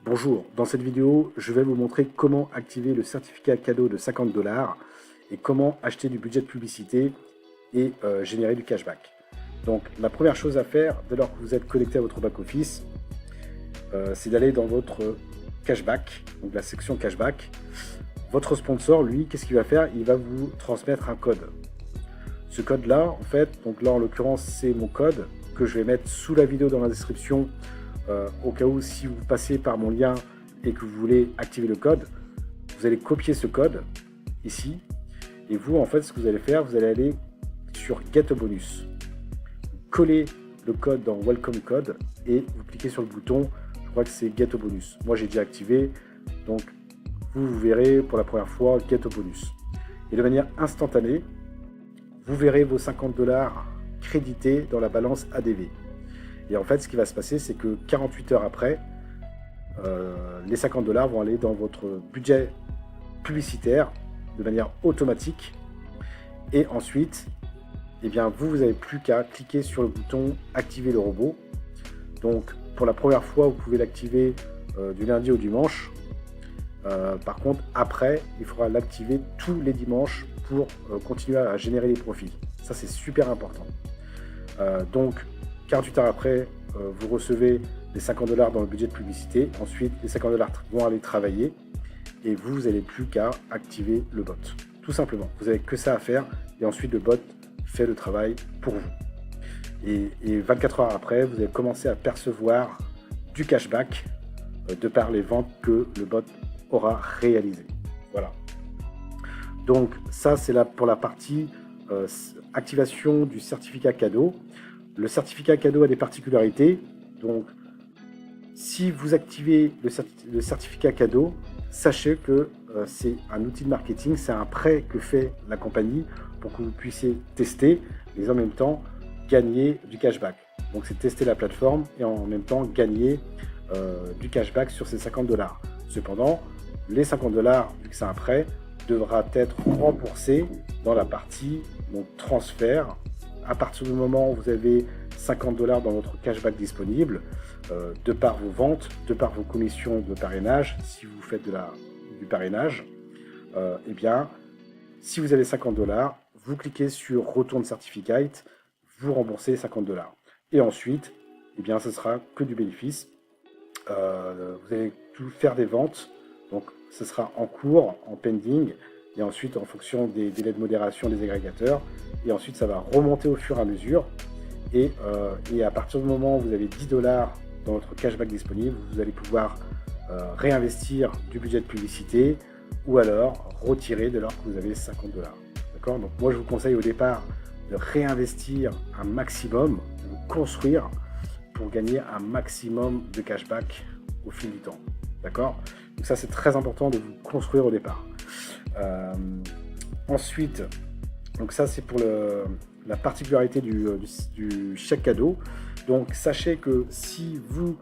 Bonjour, dans cette vidéo, je vais vous montrer comment activer le certificat cadeau de 50 $ et comment acheter du budget de publicité et générer du cashback. Donc la première chose à faire dès lors que vous êtes connecté à votre back-office, c'est d'aller dans votre cashback, donc la section cashback. Votre sponsor, lui, qu'est-ce qu'il va faire? Il va vous transmettre un code. Ce code-là, en fait, donc là en l'occurrence, c'est mon code que je vais mettre sous la vidéo dans la description. Au cas où, si vous passez par mon lien et que vous voulez activer le code, vous allez copier ce code ici. Et vous, en fait, ce que vous allez faire, vous allez aller sur Get a Bonus. Vous collez le code dans Welcome Code et vous cliquez sur le bouton, je crois que c'est Get a Bonus. Moi, j'ai déjà activé, donc vous verrez pour la première fois Get a Bonus. Et de manière instantanée, vous verrez vos 50 $ crédités dans la balance ADV. Et en fait, ce qui va se passer, c'est que 48 heures après, les 50 $ vont aller dans votre budget publicitaire de manière automatique. Et ensuite, eh bien, vous n'avez plus qu'à cliquer sur le bouton « Activer le robot ». Donc, pour la première fois, vous pouvez l'activer du lundi au dimanche. Par contre, après, il faudra l'activer tous les dimanches pour continuer à générer les profits. Ça, c'est super important. Donc, 48 heures après, vous recevez les 50 $ dans le budget de publicité. Ensuite, les 50 $ vont aller travailler et vous n'avez plus qu'à activer le bot. Tout simplement, vous n'avez que ça à faire et ensuite le bot fait le travail pour vous. Et 24 heures après, vous allez commencer à percevoir du cashback de par les ventes que le bot aura réalisées. Voilà. Donc ça, c'est là pour la partie activation du certificat cadeau. Le certificat cadeau a des particularités. Donc, si vous activez le certificat cadeau, sachez que c'est un outil de marketing, c'est un prêt que fait la compagnie pour que vous puissiez tester et en même temps gagner du cashback. Donc, c'est tester la plateforme et en même temps gagner du cashback sur ces 50 $. Cependant, les 50 $, vu que c'est un prêt, devra être remboursé dans la partie donc, transfert. À partir du moment où vous avez 50 $ dans votre cashback disponible, de par vos ventes, de par vos commissions de parrainage, si vous faites du parrainage, eh bien, si vous avez 50 $, vous cliquez sur Return Certificate, vous remboursez 50 $. Et ensuite, eh bien, ce sera que du bénéfice. Vous allez tout faire des ventes, donc ce sera en cours, en pending, et ensuite en fonction des délais de modération des agrégateurs. Et ensuite, ça va remonter au fur et à mesure. Et à partir du moment où vous avez 10 $ dans votre cashback disponible, vous allez pouvoir réinvestir du budget de publicité ou alors retirer dès lors que vous avez 50 $. D'accord? Donc moi, je vous conseille au départ de réinvestir un maximum, de construire pour gagner un maximum de cashback au fil du temps. D'accord? Donc ça, c'est très important de vous construire au départ. Ensuite, donc ça c'est pour la particularité du chèque cadeau. Donc sachez que si vos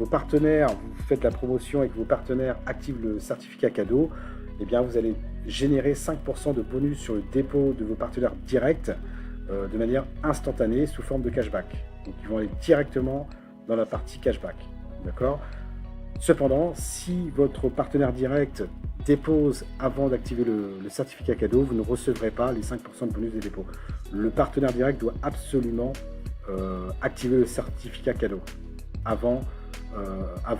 partenaires, vous faites la promotion et que vos partenaires activent le certificat cadeau, eh bien vous allez générer 5% de bonus sur le dépôt de vos partenaires directs de manière instantanée sous forme de cashback. Donc ils vont aller directement dans la partie cashback. D'accord ? Cependant, si votre partenaire direct dépose avant d'activer le certificat cadeau, vous ne recevrez pas les 5% de bonus des dépôts. Le partenaire direct doit absolument activer le certificat cadeau avant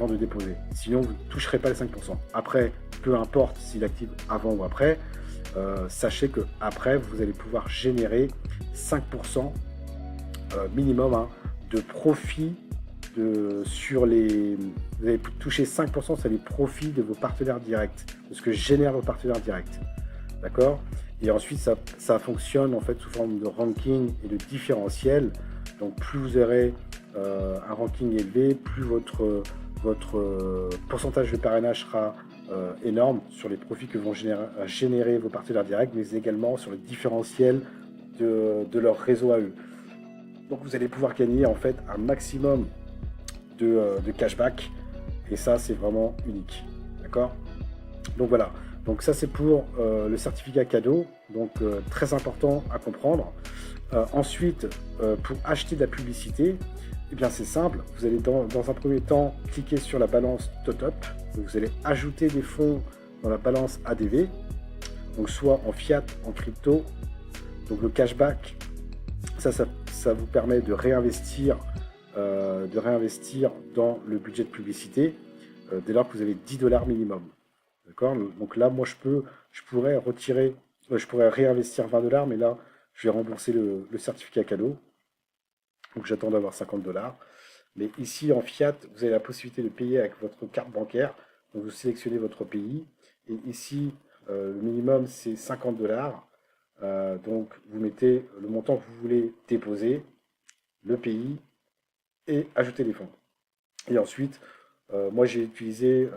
de déposer. Sinon, vous ne toucherez pas les 5%. Après, peu importe s'il active avant ou après, sachez que après vous allez pouvoir générer 5% minimum de profit vous allez toucher 5% sur les profits de vos partenaires directs, de ce que génèrent vos partenaires directs. D'accord? Et ensuite, ça fonctionne en fait sous forme de ranking et de différentiel. Donc, plus vous aurez un ranking élevé, plus votre pourcentage de parrainage sera énorme sur les profits que vont générer vos partenaires directs, mais également sur le différentiel de leur réseau à eux. Donc, vous allez pouvoir gagner en fait un maximum de cashback et ça c'est vraiment unique. D'accord? Donc voilà, donc ça c'est pour le certificat cadeau, donc très important à comprendre. Ensuite, pour acheter de la publicité, Eh bien, c'est simple. Vous allez dans un premier temps cliquer sur la balance Top. Donc, vous allez ajouter des fonds dans la balance ADV, donc soit en fiat, en crypto. Donc le cashback, ça vous permet de réinvestir dans le budget de publicité dès lors que vous avez 10 $ minimum. D'accord? Donc là, moi, je pourrais retirer, je pourrais réinvestir 20 $, mais là, je vais rembourser le certificat cadeau. Donc j'attends d'avoir 50 $. Mais ici, en fiat, vous avez la possibilité de payer avec votre carte bancaire. Donc vous sélectionnez votre pays. Et ici, le minimum, c'est 50 $. Donc vous mettez le montant que vous voulez déposer, le pays, et ajouter les fonds. Et ensuite, moi j'ai utilisé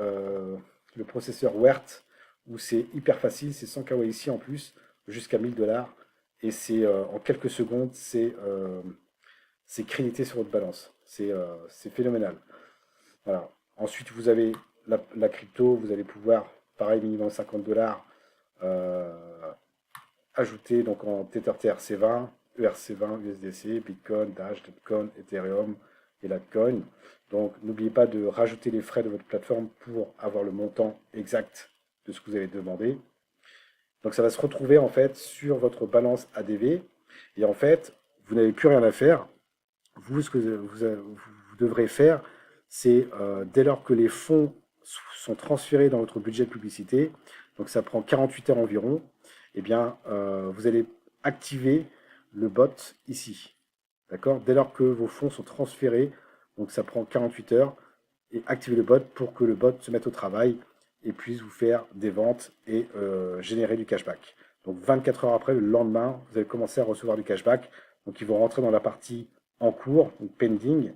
le processeur WERT, où c'est hyper facile, c'est 100 KYC en plus, jusqu'à 1000 $. Et c'est en quelques secondes, c'est crédité sur votre balance. C'est phénoménal. Voilà. Ensuite, vous avez la crypto, vous allez pouvoir, pareil, minimum 50 $, ajouter donc en Tether TRC20, ERC20, USDC, Bitcoin, Dash, Dogecoin, Ethereum et Litecoin. Donc n'oubliez pas de rajouter les frais de votre plateforme pour avoir le montant exact de ce que vous avez demandé. Donc ça va se retrouver en fait sur votre balance ADV et en fait vous n'avez plus rien à faire. Vous, ce que vous devrez faire, c'est dès lors que les fonds sont transférés dans votre budget de publicité, donc ça prend 48 heures environ, eh bien, vous allez activer le bot ici. D'accord? Dès lors que vos fonds sont transférés, donc ça prend 48 heures, et activer le bot pour que le bot se mette au travail et puisse vous faire des ventes et générer du cashback. Donc 24 heures après, le lendemain, vous allez commencer à recevoir du cashback. Donc ils vont rentrer dans la partie en cours, donc pending,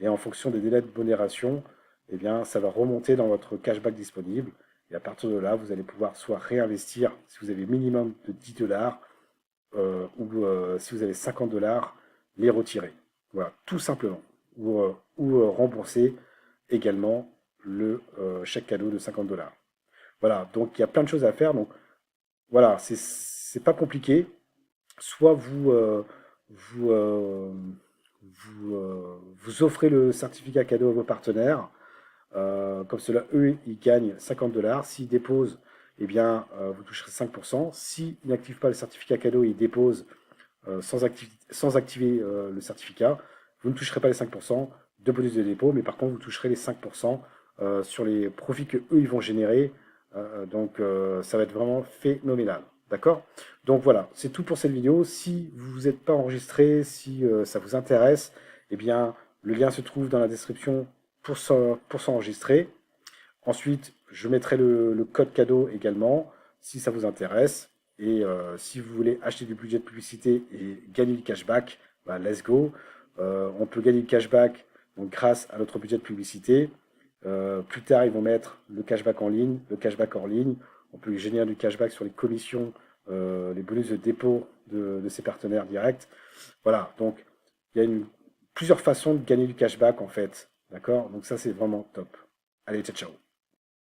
et en fonction des délais de modération, eh bien, ça va remonter dans votre cashback disponible. Et à partir de là, vous allez pouvoir soit réinvestir si vous avez minimum de 10 $, ou si vous avez 50 $, les retirer. Voilà, tout simplement. Ou rembourser également le chèque cadeau de 50 $. Voilà, donc il y a plein de choses à faire. Donc voilà, c'est pas compliqué. Soit vous offrez le certificat cadeau à vos partenaires. Comme cela, eux, ils gagnent 50 $. S'ils déposent, eh bien, vous toucherez 5%. S'ils n'activent pas le certificat cadeau, ils déposent sans activer le certificat, vous ne toucherez pas les 5% de bonus de dépôt, mais par contre, vous toucherez les 5% sur les profits que eux, ils vont générer. Donc, ça va être vraiment phénoménal. D'accord? Donc voilà, c'est tout pour cette vidéo. Si vous n'êtes pas enregistré, si ça vous intéresse, eh bien, le lien se trouve dans la description pour s'enregistrer. Ensuite, je mettrai le code cadeau également, si ça vous intéresse. Et si vous voulez acheter du budget de publicité et gagner du cashback, bah, let's go. On peut gagner du cashback donc, grâce à notre budget de publicité. Plus tard, ils vont mettre le cashback en ligne, le cashback hors ligne. On peut générer du cashback sur les commissions, les bonus de dépôt de ses partenaires directs. Voilà, donc il y a plusieurs façons de gagner du cashback en fait. D'accord? Donc ça, c'est vraiment top. Allez, ciao, ciao.